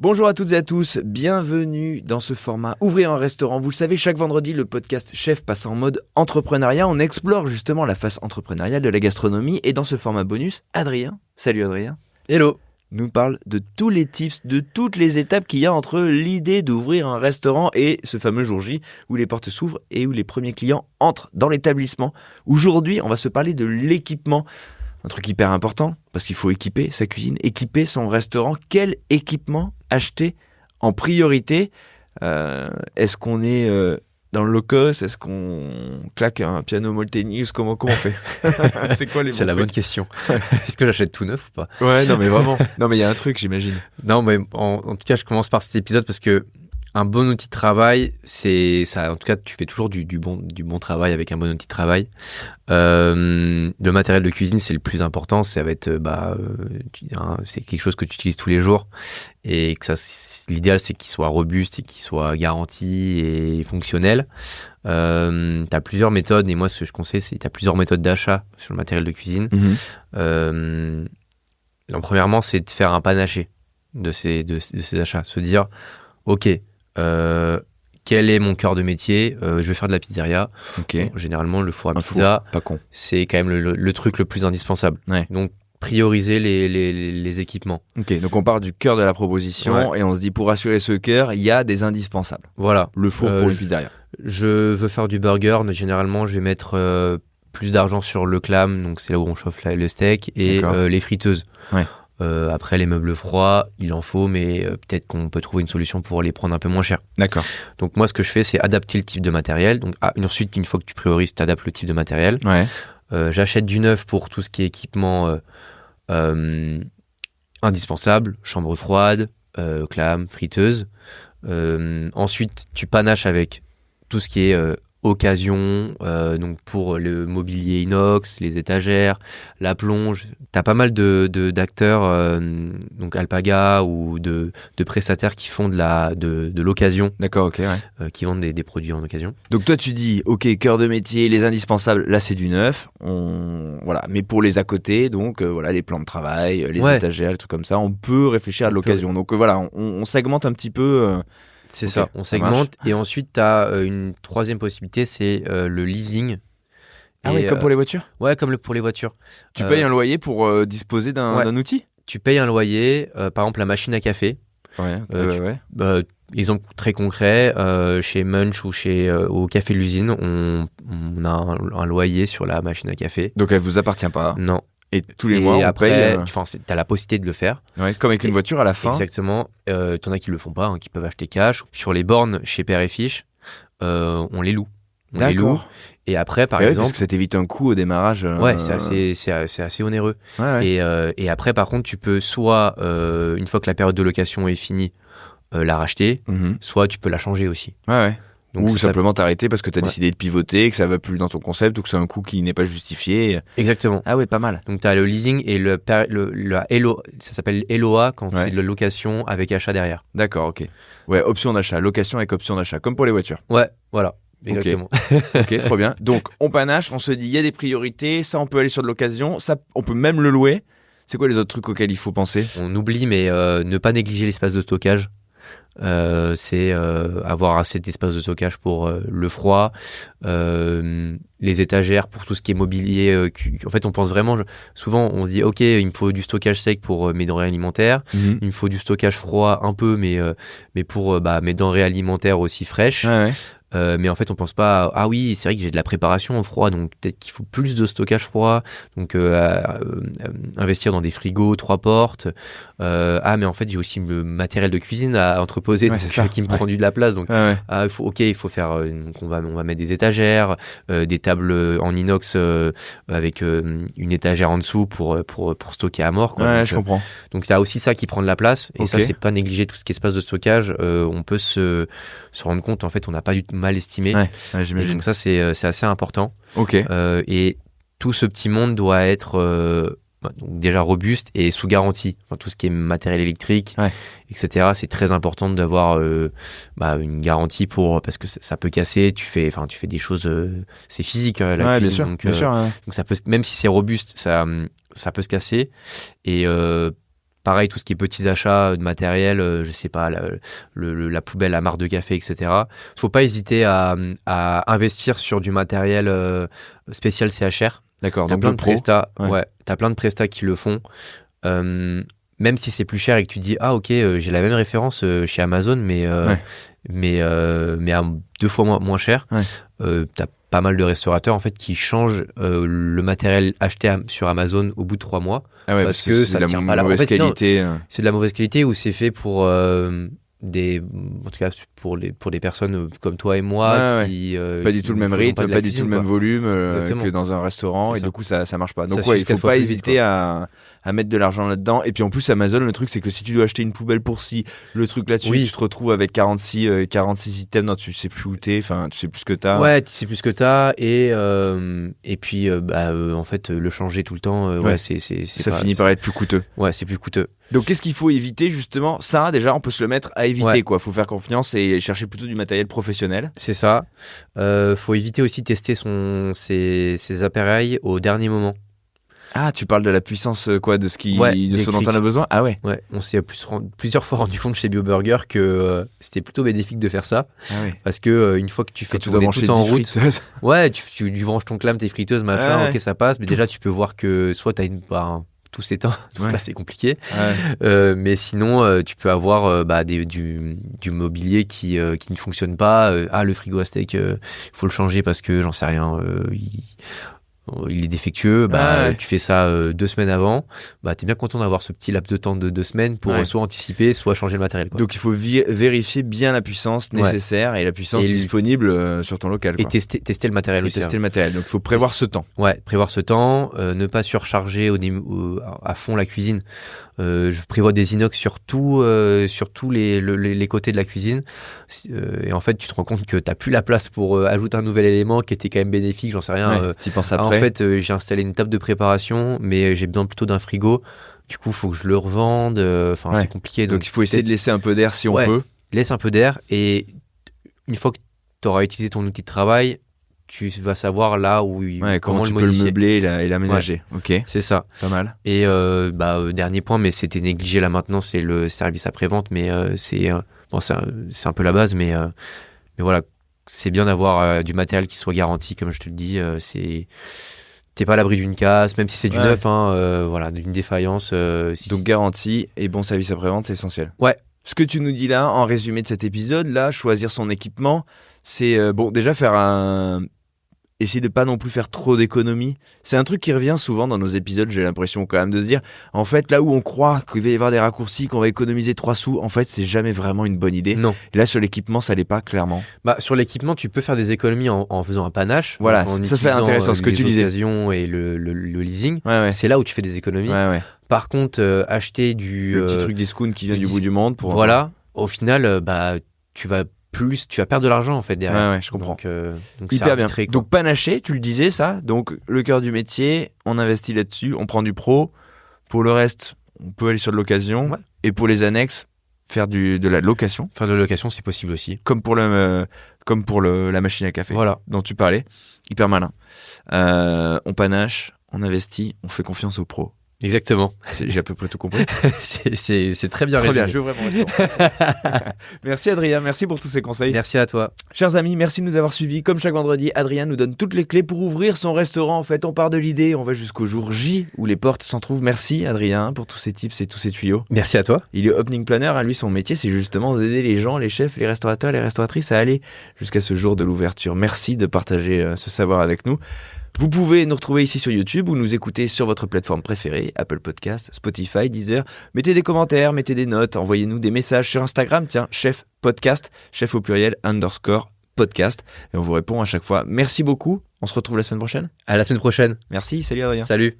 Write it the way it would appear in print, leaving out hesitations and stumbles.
Bonjour à toutes et à tous, bienvenue dans ce format Ouvrir un restaurant. Vous le savez, chaque vendredi, le podcast Chef passe en mode entrepreneuriat. On explore justement la face entrepreneuriale de la gastronomie. Et dans ce format bonus, Adrien, salut Adrien. Hello. Nous parle de tous les tips, de toutes les étapes qu'il y a entre l'idée d'ouvrir un restaurant et ce fameux jour J où les portes s'ouvrent et où les premiers clients entrent dans l'établissement. Aujourd'hui, on va se parler de l'équipement. Un truc hyper important, parce qu'il faut équiper sa cuisine, équiper son restaurant. Quel équipement acheter en priorité ? Est-ce qu'on est dans le low cost ? Est-ce qu'on claque un piano Molteni ? Comment on fait ? C'est quoi les bons C'est la trucs ? bonne question. Est-ce que j'achète tout neuf ou pas ? Ouais, non mais vraiment. Non mais il y a un truc, j'imagine. Non, mais en tout cas, je commence par cet épisode parce que un bon outil de travail, c'est ça. En tout cas, tu fais toujours du bon travail avec un bon outil de travail. Le matériel de cuisine, c'est le plus important. Ça va être, c'est quelque chose que tu utilises tous les jours et que l'idéal, c'est qu'il soit robuste et qu'il soit garanti et fonctionnel. T'as plusieurs méthodes et moi, ce que je conseille, c'est t'as plusieurs méthodes d'achat sur le matériel de cuisine. Premièrement, c'est de faire un panaché de ces achats, se dire, ok. Quel est mon cœur de métier ? Je vais faire de la pizzeria. Okay. Bon, généralement, le four à pizza, pas con. C'est quand même le truc le plus indispensable. Ouais. Donc, prioriser les équipements. Ok, donc on part du cœur de la proposition et on se dit pour assurer ce cœur, il y a des indispensables. Voilà. Le four pour une pizzeria. Je veux faire du burger, mais généralement, je vais mettre plus d'argent sur le clam, donc c'est là où on chauffe le steak, et les friteuses. Ouais. Après, les meubles froids, il en faut, mais peut-être qu'on peut trouver une solution pour les prendre un peu moins cher. D'accord. Donc moi, ce que je fais, c'est adapter le type de matériel. Donc ensuite, une fois que tu priorises, tu adaptes le type de matériel. Ouais. J'achète du neuf pour tout ce qui est équipement indispensable, chambre froide, clam, friteuse. Ensuite, tu panaches avec tout ce qui est occasion, donc pour le mobilier inox, les étagères, la plonge. T'as pas mal d'acteurs, donc Alpaga ou de prestataires qui font de l'occasion. D'accord, ok, ouais. Qui vendent des produits en occasion. Donc toi tu dis, ok, cœur de métier, les indispensables, là c'est du neuf. Voilà. Mais pour les à côté, donc les plans de travail, les étagères, les trucs comme ça, on peut réfléchir à de l'occasion. Donc on segmente un petit peu. C'est ça, on segmente. Et ensuite, tu as une troisième possibilité, c'est le leasing. Ah oui, comme pour les voitures ? Ouais, comme pour les voitures. Tu payes un loyer pour disposer d'un outil ? Tu payes un loyer, par exemple la machine à café. Exemple très concret, chez Munch ou au Café de l'Usine, on a un loyer sur la machine à café. Donc elle vous appartient pas ? Non. Et tous les mois, on paye. T'as la possibilité de le faire. Ouais, comme avec une voiture à la fin. Exactement. T'en as qui le font pas, qui peuvent acheter cash. Sur les bornes chez Père et Fiche, on les loue. D'accord. Les loue. Et après, par exemple. Parce que ça t'évite un coût au démarrage. Ouais, c'est assez onéreux. Ouais. Et après, par contre, tu peux soit, une fois que la période de location est finie, la racheter, soit tu peux la changer aussi. Ouais. Donc ou simplement t'arrêter parce que t'as décidé de pivoter, que ça va plus dans ton concept ou que c'est un coût qui n'est pas justifié. Exactement. Ah ouais, pas mal. Donc t'as le leasing et la LO, ça s'appelle LOA quand c'est de la location avec achat derrière. D'accord, ok. Ouais, option d'achat, location avec option d'achat, comme pour les voitures. Ouais, voilà. Exactement. Ok, trop bien. Donc on panache, on se dit il y a des priorités, ça on peut aller sur de l'occasion, ça on peut même le louer. C'est quoi les autres trucs auxquels il faut penser ? On oublie, mais ne pas négliger l'espace de stockage. C'est avoir assez d'espace de stockage pour le froid, les étagères pour tout ce qui est mobilier. En fait, on pense vraiment, souvent on se dit ok, il me faut du stockage sec pour mes denrées alimentaires, il me faut du stockage froid un peu, mais pour mes denrées alimentaires aussi fraîches. Ouais. Mais en fait, on pense pas ah oui, c'est vrai que j'ai de la préparation au froid, donc peut-être qu'il faut plus de stockage froid, donc investir dans des frigos 3 portes. Mais en fait, j'ai aussi le matériel de cuisine à entreposer, qui me prend de la place, donc il faut faire donc on va mettre des étagères, des tables en inox avec une étagère en dessous pour stocker à mort, quoi. Ouais, donc, je comprends. Donc il y a aussi ça qui prend de la place, et ça c'est pas négliger tout ce qui est espace de stockage. On peut se rendre compte, en fait, on n'a pas du tout mal estimé. Ouais, j'imagine. Donc ça c'est assez important. Ok. Et tout ce petit monde doit être donc déjà robuste et sous garantie. Enfin, tout ce qui est matériel électrique, etc. C'est très important d'avoir une garantie parce que ça peut casser. Tu fais des choses. C'est physique, la cuisine. Bien sûr. Donc ça peut, même si c'est robuste, ça peut se casser. Et pareil, tout ce qui est petits achats de matériel, je sais pas, la poubelle, la marque de café, etc. Faut pas hésiter à investir sur du matériel spécial CHR. D'accord, T'as donc plein le de pro. prestats, Ouais. t'as plein de prestats qui le font. Même si c'est plus cher et que tu dis ah ok, j'ai la même référence chez Amazon, mais à 2 fois moins cher. Ouais. T'as pas mal de restaurateurs en fait qui changent le matériel acheté sur Amazon au bout de 3 mois. Ah ouais, Parce que c'est ça de la tient pas là. En mauvaise fait, sinon, qualité. c'est de la mauvaise qualité ou c'est fait pour en tout cas pour des personnes comme toi et moi Ouais, qui pas du tout le même rythme, pas du tout le même volume Exactement. que dans un restaurant, C'est et ça. du coup ça marche pas. Donc Ça ouais, il suffit faut 4 fois pas plus vite, hésiter à mettre de l'argent là-dedans. Et puis en plus Amazon, le truc c'est que si tu dois acheter une poubelle pour ci, le truc là-dessus, Oui. tu te retrouves avec 46 items, non, tu sais plus où t'es, enfin tu sais plus ce que t'as. Ouais, tu sais plus ce que t'as et puis en fait le changer tout le temps, Ouais. c'est Ça pas- finit par être plus coûteux. Ouais, c'est plus coûteux. Donc qu'est-ce qu'il faut éviter justement? Ça déjà on peut se le mettre à éviter Ouais. quoi. Faut faire confiance et chercher plutôt du matériel professionnel. C'est ça. Faut éviter aussi de tester ses appareils au dernier moment. Ah, tu parles de la puissance quoi, de ce de ce dont électrique. on a besoin. Ah ouais. Ouais, on s'est plusieurs fois rendu compte chez BioBurger que c'était plutôt bénéfique de faire ça Ah ouais. parce que une fois que tu fais Quand tu dois tourner brancher tout en 10 route, friteuses. ouais, tu lui branches ton clam, tes friteuses, machin, Ouais. ok, ça passe, mais déjà tu peux voir que soit t'as tout s'éteint, donc Ouais. là c'est compliqué. Ouais. Mais sinon, tu peux avoir du mobilier qui ne fonctionne pas. Le frigo à steak, il faut le changer parce que j'en sais rien. Il est défectueux. Ouais. Tu fais ça 2 semaines avant. T'es bien content d'avoir ce petit laps de temps de 2 semaines pour Ouais. soit anticiper, soit changer le matériel. Quoi. Donc il faut vérifier bien la puissance Ouais. nécessaire et la puissance Et disponible sur ton local. Et Quoi. tester le matériel Et aussi. tester le matériel. Donc il faut prévoir ce temps. Ouais, prévoir ce temps, ne pas surcharger à fond la cuisine. Je prévois des inox sur tous les côtés de la cuisine. Et en fait, tu te rends compte que tu n'as plus la place pour ajouter un nouvel élément qui était quand même bénéfique, j'en sais rien. Ouais, t'y penses En après. fait, j'ai installé une table de préparation, mais j'ai besoin plutôt d'un frigo. Du coup, il faut que je le revende. Enfin, Ouais. c'est compliqué. Donc il faut essayer de laisser un peu d'air si on Ouais. peut. Laisse un peu d'air et une fois que tu auras utilisé ton outil de travail, tu vas savoir là où Ouais, comment comment tu le peux le modifier. meubler et l'aménager. Ok, C'est ça. pas mal. Et dernier point, mais c'était négligé là maintenant, c'est le service après-vente, mais c'est un peu la base, mais voilà, c'est bien d'avoir du matériel qui soit garanti, comme je te le dis. T'es pas à l'abri d'une casse, même si c'est du Ouais. neuf, voilà, d'une défaillance. Donc garantie et bon service après-vente, c'est essentiel. Ouais. Ce que tu nous dis là, en résumé de cet épisode, là, choisir son équipement, c'est déjà essayer de pas non plus faire trop d'économies. C'est un truc qui revient souvent dans nos épisodes, j'ai l'impression quand même de se dire, en fait, là où on croit qu'il va y avoir des raccourcis, qu'on va économiser 3 sous, en fait, c'est jamais vraiment une bonne idée. Non. Et là, sur l'équipement, ça l'est pas, clairement. Sur l'équipement, tu peux faire des économies en faisant un panache. Voilà, en ça, c'est utilisant, intéressant, ce que les tu disais. occasions et le leasing. Ouais. C'est là où tu fais des économies. Ouais. Par contre, acheter du... Le petit truc discount qui vient le du bout du monde pour. Voilà, au final, tu vas perdre de l'argent en fait derrière. Ouais, je comprends. Donc c'est Hyper bien. arbitré, quoi. Donc panaché, tu le disais ça. Donc le cœur du métier, on investit là-dessus, on prend du pro. Pour le reste, on peut aller sur de l'occasion. Ouais. Et pour les annexes, faire de la location, Faire de la location, c'est possible aussi. comme pour la machine à café Voilà. dont tu parlais. Hyper malin. On panache, on investit, on fait confiance aux pros. Exactement. J'ai à peu près tout compris. c'est très bien Très bien, résumé. je veux vraiment rester. Merci Adrien, merci pour tous ces conseils. Merci à toi. Chers amis, merci de nous avoir suivis. Comme chaque vendredi, Adrien nous donne toutes les clés pour ouvrir son restaurant. En fait, on part de l'idée, on va jusqu'au jour J où les portes s'en trouvent. Merci Adrien pour tous ces tips et tous ces tuyaux. Merci à toi. Il est opening planner, lui son métier c'est justement d'aider les gens, les chefs, les restaurateurs, les restauratrices à aller jusqu'à ce jour de l'ouverture. Merci de partager ce savoir avec nous. Vous pouvez nous retrouver ici sur YouTube ou nous écouter sur votre plateforme préférée, Apple Podcasts, Spotify, Deezer. Mettez des commentaires, mettez des notes, envoyez-nous des messages sur Instagram, tiens, chef podcast, chef au pluriel, _podcast. Et on vous répond à chaque fois. Merci beaucoup. On se retrouve la semaine prochaine. À la semaine prochaine. Merci, salut Adrien. Salut.